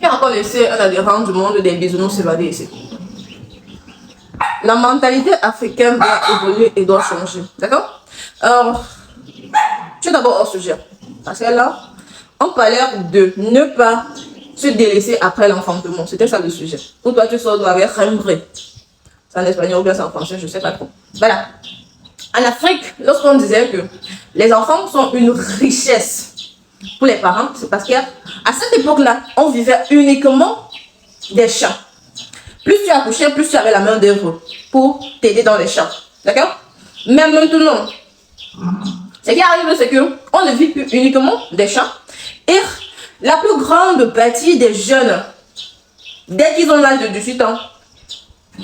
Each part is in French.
qui a encore laissé un adhérent du monde des bisounours s'évader ici. La mentalité africaine doit évoluer et doit changer. D'accord? Alors, tu es d'abord hors sujet. Parce que là, on parlait de ne pas se délaisser après l'enfantement. C'était ça le sujet. Ou toi, tu sors avec rembré. C'est en espagnol ou bien c'est en français, je ne sais pas trop. Voilà. En Afrique, lorsqu'on disait que les enfants sont une richesse pour les parents, c'est parce qu'à cette époque-là, on vivait uniquement des champs. Plus tu accouchais, plus tu avais la main d'œuvre pour t'aider dans les champs. D'accord? Mais maintenant, ce qui arrive, c'est qu'on ne vit plus uniquement des champs. Et la plus grande partie des jeunes, dès qu'ils ont l'âge de 18 ans,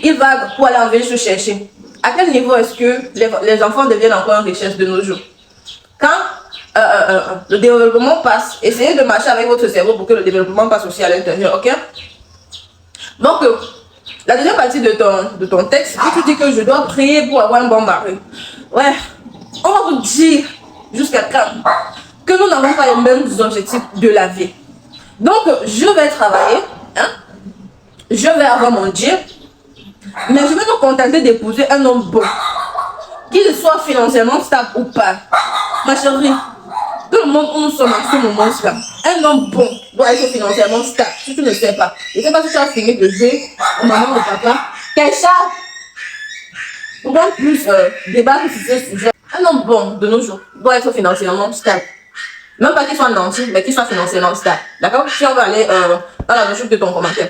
ils vaguent pour aller en ville se chercher. À quel niveau est-ce que les enfants deviennent encore une richesse de nos jours? Quand le développement passe, essayez de marcher avec votre cerveau pour que le développement passe aussi à l'intérieur, ok? Donc, la deuxième partie de ton texte, où tu dis que je dois prier pour avoir un bon mari. Ouais, on va vous dire jusqu'à quand que nous n'avons pas les mêmes objectifs de la vie. Donc, je vais travailler, hein? Je vais avoir mon Dieu, mais je vais me contenter d'épouser un homme bon, qu'il soit financièrement stable ou pas. Ma chérie, tout le monde où nous sommes en ce moment-là, un homme bon doit être financièrement stable. Si tu ne sais pas, je ne sais pas si tu as fini de jouer au maman ou au papa. Keïcha, pour qu'on puisse débattre sur ce sujet, un homme bon de nos jours doit être financièrement stable. Même pas qu'il soit nanti, mais qu'il soit financièrement stable. D'accord? Si on va aller dans la logique de ton commentaire.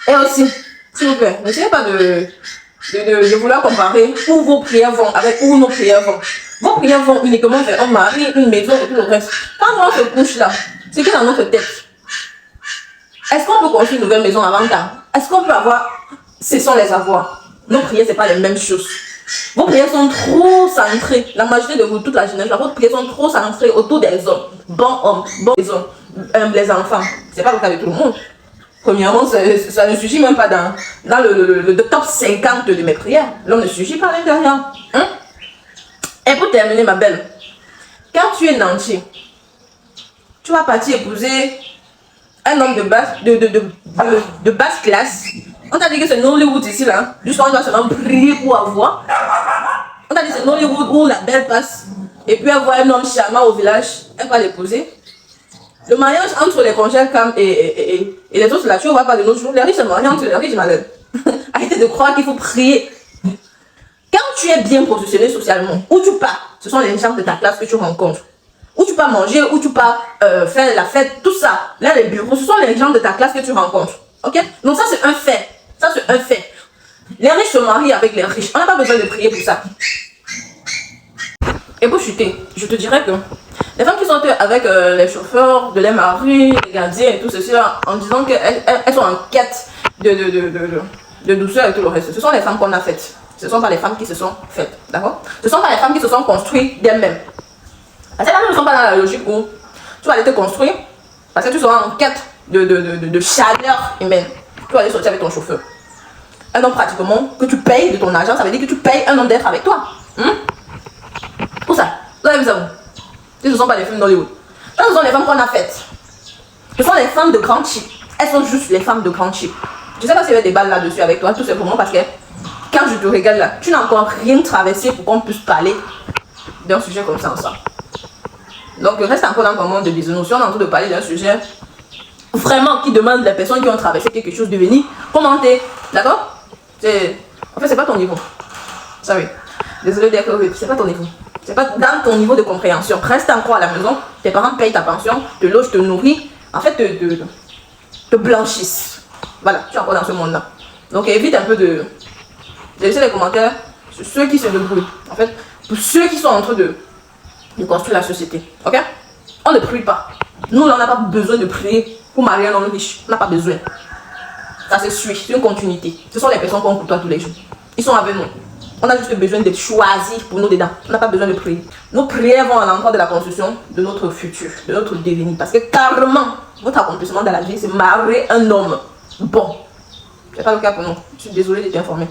Et aussi, s'il vous plaît, n'essayez pas de vouloir comparer où vos prières vont avec où nos prières vont. Vos prières vont uniquement vers un mari, une maison et tout le reste. Quand on se couche là, c'est qui dans notre tête? Est-ce qu'on peut construire une nouvelle maison avant temps? Est-ce qu'on peut avoir... Ce sont les avoirs. Nos prières, c'est pas les mêmes choses. Vos prières sont trop centrées. La majorité de vous, toute la jeunesse, vos prières sont trop centrées autour des hommes. Bons hommes, bons hommes, les enfants. C'est pas le cas de tout le monde. Premièrement, ça ne suffit même pas dans le top 50 de mes prières. L'homme ne suffit pas à l'intérieur. Hein? Et pour terminer, ma belle, quand tu es nanti, tu vas partir épouser un homme de basse classe. On t'a dit que c'est Nollywood ici, là. Jusqu'à on doit seulement prier pour avoir. On t'a dit que c'est Nollywood où la belle passe. Et puis avoir un homme charmant au village, elle va l'épouser. Le mariage entre les congèles Cam et les autres là, tu ne vois pas de nos jours. Les riches se marient entre les riches malades. Arrêtez de croire qu'il faut prier. Quand tu es bien positionné socialement, où tu pars, ce sont les gens de ta classe que tu rencontres. Où tu pars manger, où tu pars faire la fête, tout ça. Là, les bureaux, ce sont les gens de ta classe que tu rencontres. Ok? Donc ça, c'est un fait. Ça, c'est un fait. Les riches se marient avec les riches. On n'a pas besoin de prier pour ça. Et pour chuter, je te dirais que les femmes qui sont avec les chauffeurs, de les maris, les gardiens et tout ceci, en disant qu'elles sont en quête de douceur et tout le reste, ce sont les femmes qu'on a faites. Ce ne sont pas les femmes qui se sont faites. D'accord? Ce ne sont pas les femmes qui se sont construites d'elles-mêmes. Parce que là, nous ne sommes pas dans la logique où tu vas aller te construire parce que tu seras en quête de chaleur humaine. Tu vas aller sortir avec ton chauffeur. Un homme pratiquement que tu payes de ton argent, ça veut dire que tu payes un homme d'être avec toi. Pour ça, vous avez vu ça vous? Ce ne sont pas les films d'Hollywood. Ce sont les femmes qu'on a faites. Ce sont les femmes de grand chip. Elles sont juste les femmes de grand chip. Je ne sais pas s'il y a des balles là-dessus avec toi, tout simplement parce que quand je te regarde là, tu n'as encore rien traversé pour qu'on puisse parler d'un sujet comme ça ensemble. Donc reste encore dans ton monde de bisounours. Si on est en train de parler d'un sujet vraiment qui demande les personnes qui ont traversé quelque chose de venir commenter. D'accord? En fait, c'est pas ton niveau. Sorry. Désolé d'être horrible, c'est pas ton niveau. C'est pas dans ton niveau de compréhension. Reste encore à la maison, tes parents payent ta pension, te logent, te nourrissent, en fait te blanchissent. Voilà, tu es encore dans ce monde-là. Donc évite un peu de laisser les commentaires sur ceux qui se débrouillent. En fait, pour ceux qui sont en train de construire la société. Ok? On ne prie pas. Nous, on n'a pas besoin de prier pour marier un homme riche. On n'a pas besoin. Ça se suit, c'est une continuité. Ce sont les personnes qu'on côtoie tous les jours. Ils sont avec nous. On a juste besoin d'être choisis pour nous dedans. On n'a pas besoin de prier. Nos prières vont à l'endroit de la construction de notre futur, de notre devenir. Parce que carrément, votre accomplissement dans la vie, c'est marier un homme bon. C'est pas le cas pour nous. Je suis désolée de t'informer.